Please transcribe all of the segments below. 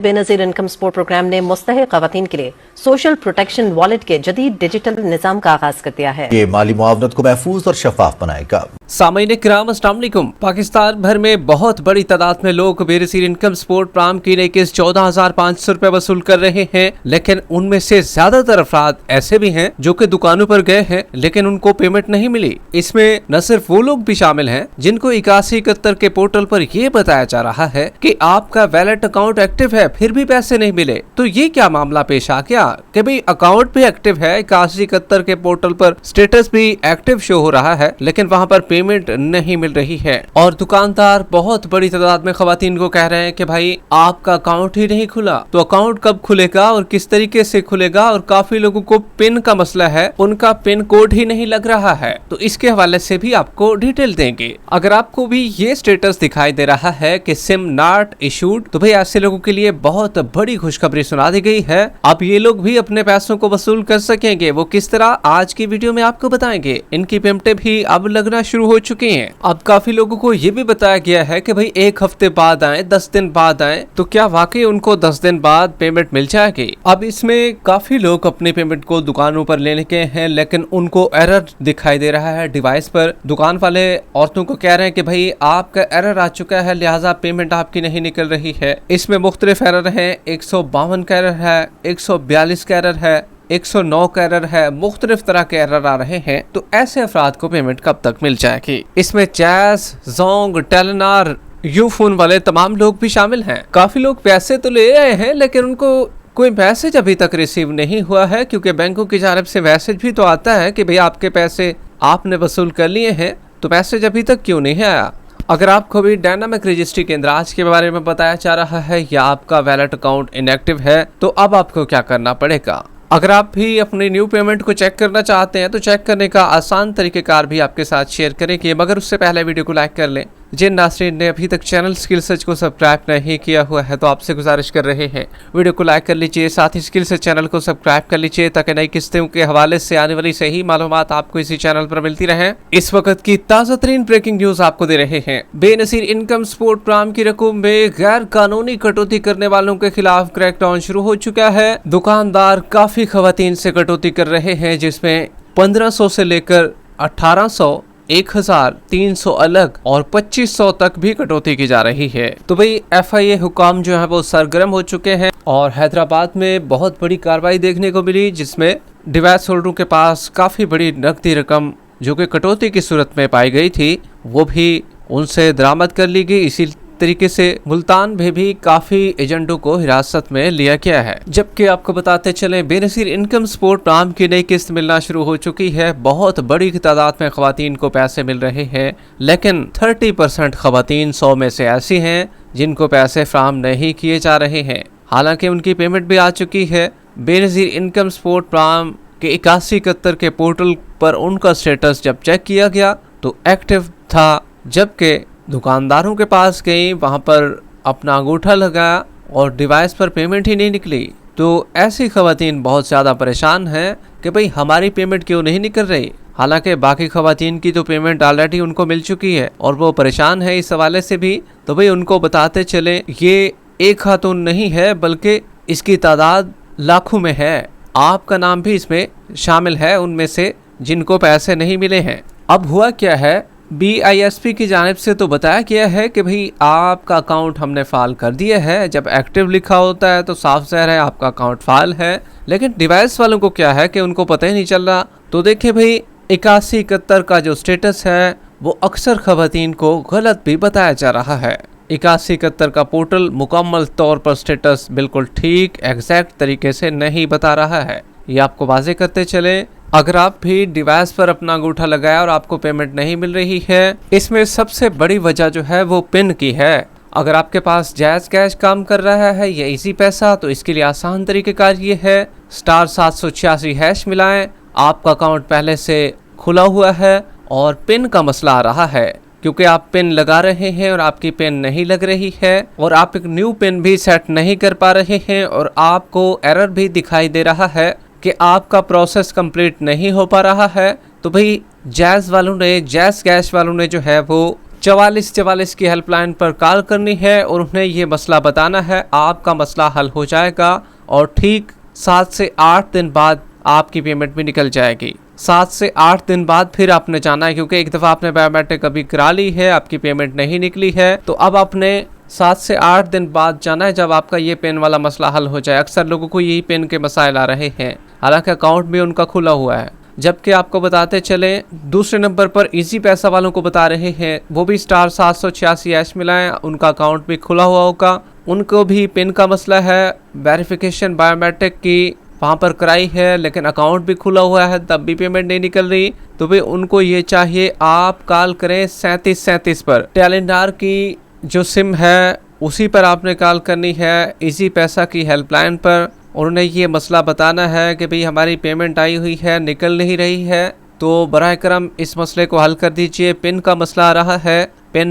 Benazir income support programme ने मुस्तहिक ख़वातीन के लिए सोशल प्रोटेक्शन वॉलेट के जदीद डिजिटल निज़ाम का आगाज कर दिया है। ये माली मुआवनत को महफूज और शफाफ बनाएगा। सामईन किराम अस्सलाम वालेकुम। पाकिस्तान भर में बहुत बड़ी तादाद में लोग बेनज़ीर इनकम सपोर्ट प्रोग्राम की लेकिन 14,500 रुपए वसूल कर रहे हैं, लेकिन उनमें से ज्यादातर अफराद ऐसे भी हैं जो कि दुकानों पर गए हैं लेकिन उनको पेमेंट नहीं मिली। इसमें न सिर्फ वो लोग भी शामिल हैं जिनको 8171 के पोर्टल पर यह बताया जा रहा है कि आपका वैलेट अकाउंट एक्टिव है फिर भी पैसे नहीं मिले। तो ये क्या मामला पेश आ गया कि भाई अकाउंट भी एक्टिव है, 8171 के पोर्टल पर स्टेटस भी एक्टिव शो हो रहा है लेकिन वहाँ पर पेमेंट नहीं मिल रही है। और दुकानदार बहुत बड़ी तादाद में खवातीन को कह रहे हैं कि भाई आपका अकाउंट ही नहीं खुला। तो अकाउंट कब खुलेगा और किस तरीके से खुलेगा, और काफी लोगों को पिन का मसला है, उनका पिन कोड ही नहीं लग रहा है। तो इसके हवाले से भी आपको डिटेल देंगे। अगर आपको भी ये स्टेटस दिखाई दे रहा है कि सिम नॉट इशूड, तो भाई ऐसे लोगों के लिए बहुत बड़ी खुशखबरी सुना दी गई है। अब ये लोग भी अपने पैसों को वसूल कर सकेंगे। वो किस तरह, आज की वीडियो में आपको बताएंगे। इनकी पेमेंटें भी अब लगना शुरू हो चुकी हैं। अब काफी लोगों को ये भी बताया गया है कि भाई 1 हफ्ते बाद आए, 10 दिन बाद आए, तो क्या वाकई उनको 10 दिन बाद पेमेंट मिल जाएगी। अब इसमें काफी लोग अपनी पेमेंट को दुकानों पर लेने के हैं लेकिन उनको एरर दिखाई दे रहा है डिवाइस पर। दुकान वाले औरतों को कह रहे हैं कि भाई आपका एरर आ चुका है, लिहाजा पेमेंट आपकी नहीं निकल रही है। इसमें मुख्तलिफ एरर है, 152 का एरर है, 142 का एरर है, 109 का एरर है, मुख्तलिफ तरह के एरर आ रहे हैं। तो ऐसे अफराद को पेमेंट कब तक मिल जाएगी। इसमें जैस, जोंग, टेलेनॉर, यूफोन वाले तमाम लोग भी शामिल हैं। काफी लोग पैसे तो ले आए हैं लेकिन उनको कोई मैसेज अभी तक रिसीव नहीं हुआ है, क्योंकि बैंकों की जानिब से मैसेज भी तो आता है कि भाई आपके पैसे आपने वसूल कर लिए हैं, तो मैसेज अभी तक क्यों नहीं आया। अगर आपको भी डायनामिक रजिस्ट्री केंद्र आज के बारे में बताया जा रहा है या आपका वैलेट अकाउंट इनएक्टिव है, तो अब आपको क्या करना पड़ेगा। अगर आप भी अपनी न्यू पेमेंट को चेक करना चाहते हैं तो चेक करने का आसान तरीकेकार भी आपके साथ शेयर करेंगे, मगर उससे पहले वीडियो को लाइक कर लें। जिन नाज़रीन ने अभी तक चैनल स्किल सर्च को सब्सक्राइब नहीं किया हुआ है तो आपसे गुजारिश कर रहे हैं वीडियो को लाइक कर लीजिए, साथ ही स्किल सर्च चैनल को सब्सक्राइब कर लीजिए ताकि नई किस्तों के हवाले से आने वाली सही मालूमात आपको इसी चैनल पर मिलती रहे। इस वक्त की ताज़ा तरीन ब्रेकिंग न्यूज आपको दे रहे हैं। बेनज़ीर इनकम सपोर्ट प्रोग्राम की रकम में गैर कानूनी कटौती करने वालों के खिलाफ क्रैकडाउन शुरू हो चुका है। दुकानदार काफी खवातीन से कटौती कर रहे हैं, जिसमें 1500 से लेकर 1800, 1300 अलग और 2500 तक भी कटौती की जा रही है। तो भाई FIA हुकाम जो है वो सरगर्म हो चुके हैं और हैदराबाद में बहुत बड़ी कार्रवाई देखने को मिली, जिसमें डिवाइस होल्डरों के पास काफी बड़ी नकदी रकम जो कि कटौती की सूरत में पाई गई थी वो भी उनसे दरामद कर ली गई। इसी तरीके से मुल्तान में भी काफी एजेंटों को हिरासत में लिया गया है। जबकि आपको बताते चले बेनज़ीर इनकम सपोर्ट प्रोग्राम की नई किस्त मिलना शुरू हो चुकी है। बहुत बड़ी तादाद में खवातीन को पैसे मिल रहे हैं लेकिन 30% खवातीन 100 में से ऐसी हैं जिनको पैसे फ्राहम नहीं किए जा रहे हैं, हालांकि उनकी पेमेंट भी आ चुकी है। बेनज़ीर इनकम सपोर्ट प्रोग्राम के 8171 के पोर्टल पर उनका स्टेटस जब चेक किया गया तो एक्टिव था, जबकि दुकानदारों के पास गई, वहां पर अपना अंगूठा लगाया और डिवाइस पर पेमेंट ही नहीं निकली। तो ऐसी खवातीन बहुत ज़्यादा परेशान हैं कि भाई हमारी पेमेंट क्यों नहीं निकल रही, हालांकि बाकी खवातीन की तो पेमेंट ऑलरेडी उनको मिल चुकी है और वो परेशान है इस हवाले से भी। तो भाई उनको बताते चले ये एक खातून नहीं है बल्कि इसकी तादाद लाखों में है। आपका नाम भी इसमें शामिल है उनमें से जिनको पैसे नहीं मिले हैं। अब हुआ क्या है, BISP की जानिब से तो बताया गया है कि भाई आपका अकाउंट हमने फाइल कर दिया है। जब एक्टिव लिखा होता है तो साफ ज़ाहिर है आपका अकाउंट फाइल है, लेकिन डिवाइस वालों को क्या है कि उनको पता ही नहीं चल रहा। तो देखिए भाई 8171 का जो स्टेटस है वो अक्सर खवातीन को गलत भी बताया जा रहा है। 8171 का पोर्टल मुकम्मल तौर पर स्टेटस बिल्कुल ठीक एग्जैक्ट तरीके से नहीं बता रहा है। ये आपको वाजे करते चले। अगर आप भी डिवाइस पर अपना अंगूठा लगाया और आपको पेमेंट नहीं मिल रही है, इसमें सबसे बड़ी वजह जो है वो पिन की है। अगर आपके पास जैज़ कैश काम कर रहा है या इजी पैसा, तो इसके लिए आसान तरीक़ेकार ये है *786# मिलाएं। आपका अकाउंट पहले से खुला हुआ है और पिन का मसला आ रहा है क्योंकि आप पिन लगा रहे हैं और आपकी पिन नहीं लग रही है और आप एक न्यू पिन भी सेट नहीं कर पा रहे हैं और आपको एरर भी दिखाई दे रहा है कि आपका प्रोसेस कंप्लीट नहीं हो पा रहा है। तो भाई जैज़ कैश वालों ने जो है वो 4444 की हेल्पलाइन पर कॉल करनी है और उन्हें ये मसला बताना है। आपका मसला हल हो जाएगा और ठीक 7 से 8 दिन बाद आपकी पेमेंट भी निकल जाएगी। 7 से 8 दिन बाद फिर आपने जाना है, क्योंकि एक दफ़ा आपने बायोमेट्रिक अभी करा ली है, आपकी पेमेंट नहीं निकली है, तो अब आपने 7 से 8 दिन बाद जाना है जब आपका ये पेन वाला मसला हल हो जाए। अक्सर लोगों को यही पेन के मसाइल आ रहे हैं, हालांकि अकाउंट भी उनका खुला हुआ है। जबकि आपको बताते चले दूसरे नंबर पर इजी पैसा वालों को बता रहे हैं, वो भी स्टार 786 मिलाएं, उनका अकाउंट भी खुला हुआ होगा, उनको भी पिन का मसला है। वेरिफिकेशन बायोमेट्रिक की वहाँ पर कराई है लेकिन अकाउंट भी खुला हुआ है, तब भी पेमेंट नहीं निकल रही। तो भाई उनको ये चाहिए आप कॉल करें 3737 पर। टेलिनॉर की जो सिम है उसी पर आपने कॉल करनी है, इजी पैसा की हेल्पलाइन पर। उन्होंने ये मसला बताना है कि भाई हमारी पेमेंट आई हुई है, निकल नहीं रही है, तो बराए करम इस मसले को हल कर दीजिए। पिन का मसला आ रहा है, पिन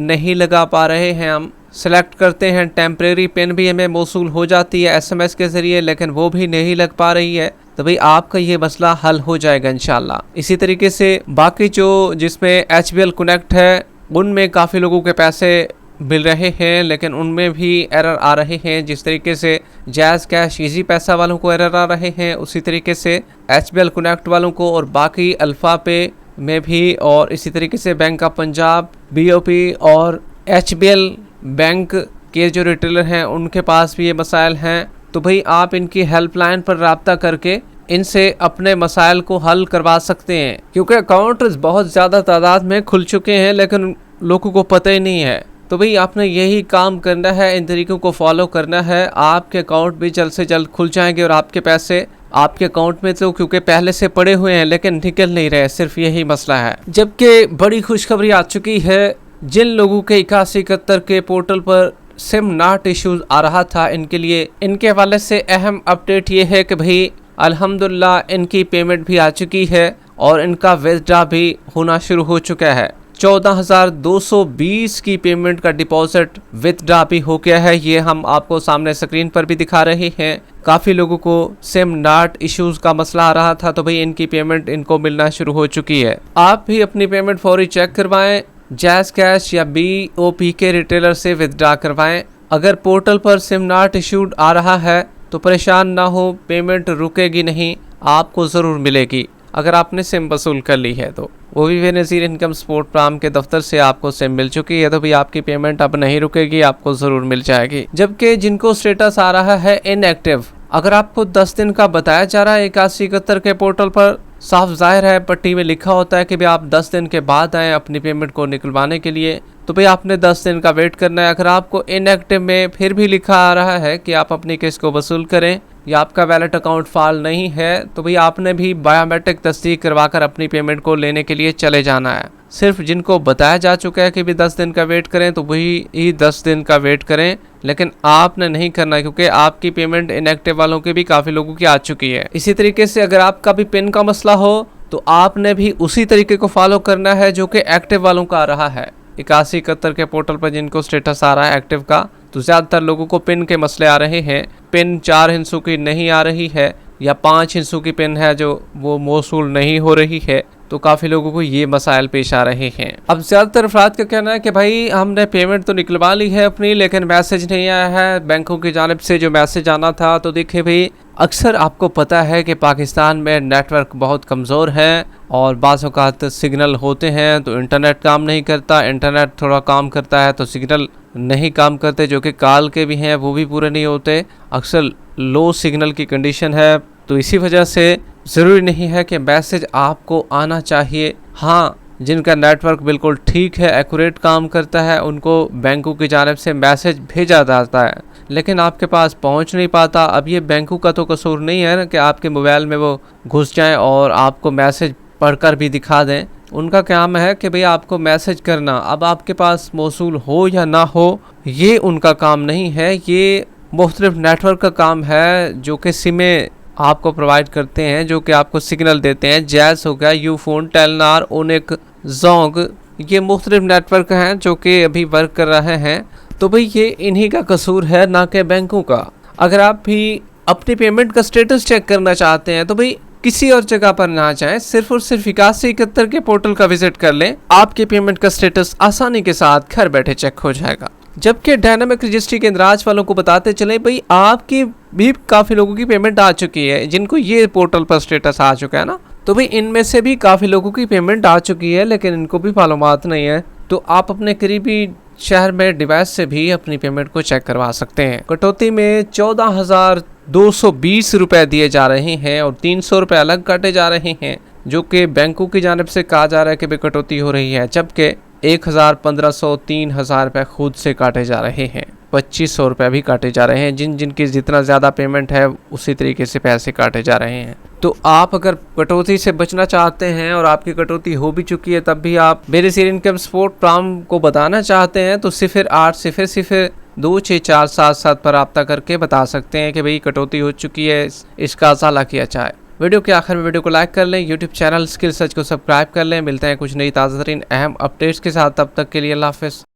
नहीं लगा पा रहे हैं, हम सेलेक्ट करते हैं, टेम्परेरी पिन भी हमें मौसूल हो जाती है SMS के ज़रिए, लेकिन वो भी नहीं लग पा रही है। तो भाई आपका ये मसला हल हो जाएगा इंशाल्लाह। इसी तरीके से बाकी जिसमें HBL कनेक्ट है उनमें काफ़ी लोगों के पैसे मिल रहे हैं, लेकिन उनमें भी एरर आ रहे हैं। जिस तरीके से जैज़ कैश इजी पैसा वालों को एरर आ रहे हैं, उसी तरीके से HBL कनेक्ट वालों को और बाकी अल्फ़ा पे में भी, और इसी तरीके से बैंक ऑफ पंजाब, BOP और HBL बैंक के जो रिटेलर हैं उनके पास भी ये मसाइल हैं। तो भाई आप इनकी हेल्पलाइन पर रब्ता करके इनसे अपने मसाइल को हल करवा सकते हैं, क्योंकि अकाउंट बहुत ज़्यादा तादाद में खुल चुके हैं लेकिन लोगों को पता ही नहीं है। तो भाई आपने यही काम करना है, इन तरीकों को फॉलो करना है, आपके अकाउंट भी जल्द से जल्द खुल जाएंगे और आपके पैसे आपके अकाउंट में तो क्योंकि पहले से पड़े हुए हैं लेकिन निकल नहीं रहे, सिर्फ यही मसला है। जबकि बड़ी खुशखबरी आ चुकी है, जिन लोगों के 8171 के पोर्टल पर सिम नॉट इश्यूज आ रहा था, इनके लिए इनके हवाले से अहम अपडेट ये है कि भाई अल्हम्दुलिल्लाह इनकी पेमेंट भी आ चुकी है और इनका विथड्रॉ भी होना शुरू हो चुका है। 14,220 की पेमेंट का डिपॉजिट विथड्रॉ भी हो गया है, ये हम आपको सामने स्क्रीन पर भी दिखा रहे हैं। काफ़ी लोगों को सिम नॉट इश्यूज का मसला आ रहा था, तो भाई इनकी पेमेंट इनको मिलना शुरू हो चुकी है। आप भी अपनी पेमेंट फौरी चेक करवाएं, जैज़ कैश या BOP के रिटेलर से विथड्रॉ करवाएं। अगर पोर्टल पर सिम नॉट इशूड आ रहा है तो परेशान ना हो, पेमेंट रुकेगी नहीं, आपको ज़रूर मिलेगी। अगर आपने सिम वसूल कर ली है तो वो भी बेनज़ीर इनकम सपोर्ट प्रोग्राम के दफ्तर से आपको सिम मिल चुकी है, तो भी आपकी पेमेंट अब नहीं रुकेगी, आपको ज़रूर मिल जाएगी। जबकि जिनको स्टेटस आ रहा है इनएक्टिव, अगर आपको 10 दिन का बताया जा रहा है 8171 के पोर्टल पर, साफ जाहिर है पट्टी में लिखा होता है कि भाई आप 10 दिन के बाद आएँ अपनी पेमेंट को निकलवाने के लिए, तो भाई आपने 10 दिन का वेट करना है। अगर आपको इनएक्टिव में फिर भी लिखा आ रहा है कि आप अपनी किस्त को वसूल करें या आपका वैलेट अकाउंट फाल नहीं है, तो भाई आपने भी बायोमेट्रिक तस्दीक करवाकर अपनी पेमेंट को लेने के लिए चले जाना है। सिर्फ जिनको बताया जा चुका है कि भी 10 दिन का वेट करें तो वही ही 10 दिन का वेट करें, लेकिन आपने नहीं करना, क्योंकि आपकी पेमेंट इनएक्टिव वालों की भी काफ़ी लोगों की आ चुकी है। इसी तरीके से अगर आपका भी पिन का मसला हो तो आपने भी उसी तरीके को फॉलो करना है जो कि एक्टिव वालों का आ रहा है। 8171 के पोर्टल पर जिनको स्टेटस आ रहा है एक्टिव का, तो ज़्यादातर लोगों को पिन के मसले आ रहे हैं। पिन 4 हिस्सों की नहीं आ रही है या 5 हिस्सों की पिन है जो वो मौसूल नहीं हो रही है, तो काफ़ी लोगों को ये मसाइल पेश आ रहे हैं। अब ज़्यादातर अफराद का कहना है कि भाई हमने पेमेंट तो निकलवा ली है अपनी, लेकिन मैसेज नहीं आया है बैंकों की जानिब से जो मैसेज आना था। तो देखिए भाई, अक्सर आपको पता है कि पाकिस्तान में नेटवर्क बहुत कमज़ोर है और बाज़ औक़ात सिग्नल होते हैं तो इंटरनेट काम नहीं करता, इंटरनेट थोड़ा काम करता है तो सिग्नल नहीं काम करते, जो कि कॉल के भी हैं वो भी पूरे नहीं होते। अक्सर लो सिग्नल की कंडीशन है, तो इसी वजह से ज़रूरी नहीं है कि मैसेज आपको आना चाहिए। हाँ, जिनका नेटवर्क बिल्कुल ठीक है, एक्यूरेट काम करता है, उनको बैंकों की जानिब से मैसेज भेजा जाता है, लेकिन आपके पास पहुंच नहीं पाता। अब ये बैंकों का तो कसूर नहीं है ना कि आपके मोबाइल में वो घुस जाएं और आपको मैसेज पढ़कर भी दिखा दें। उनका काम है कि भाई आपको मैसेज करना, अब आपके पास मौसूल हो या ना हो ये उनका काम नहीं है, ये मुख्तलिफ नेटवर्क का काम है जो कि सिमें आपको प्रोवाइड करते हैं, जो कि आपको सिग्नल देते हैं। जैज़ हो गया, यूफोन, टेलनार, ओनिक, जोंग, ये मुख्तलिफ नेटवर्क हैं जो कि अभी वर्क कर रहे हैं। तो भाई ये इन्हीं का कसूर है, ना कि बैंकों का। अगर आप भी अपनी पेमेंट का स्टेटस चेक करना चाहते हैं तो भाई किसी और जगह पर ना जाएं, सिर्फ और सिर्फ 8171 के पोर्टल का विजिट कर लें, आपके पेमेंट का स्टेटस आसानी के साथ घर बैठे चेक हो जाएगा। जबकि डायनामिक रजिस्ट्री केंद्र आज वालों को बताते चले भाई आपकी भी काफी लोगों की पेमेंट आ चुकी है, जिनको ये पोर्टल पर स्टेटस आ चुका है ना, तो भाई इनमें से भी काफी लोगों की पेमेंट आ चुकी है, लेकिन इनको भी मालूमात नहीं है। तो आप अपने करीबी शहर में डिवाइस से भी अपनी पेमेंट को चेक करवा सकते हैं। कटौती में 14,220 रुपए दिए जा रहे हैं और 300 रुपए अलग काटे जा रहे हैं, जो कि बैंकों की जानिब से कहा जा रहा है कि भाई कटौती हो रही है, जबकि 1,000, 1,500, 3,000 रुपए खुद से काटे जा रहे हैं, 2,500 रुपए भी काटे जा रहे हैं। जिनकी जितना ज़्यादा पेमेंट है उसी तरीके से पैसे काटे जा रहे हैं। तो आप अगर कटौती से बचना चाहते हैं और आपकी कटौती हो भी चुकी है, तब भी आप बेरिसीर इनकम सपोर्ट प्रोग्राम को बताना चाहते हैं, तो 0800-26477 पर रब्ता करके बता सकते हैं कि भाई कटौती हो चुकी है, इसका अज़ाला किया जाए। वीडियो के आखिर में वीडियो को लाइक कर लें, यूट्यूब चैनल स्किल सर्च को सब्सक्राइब कर लें। मिलते हैं कुछ नई ताज़ा तरीन अहम अपडेट्स के साथ, तब तक के लिए अल्लाह हाफ़िज़।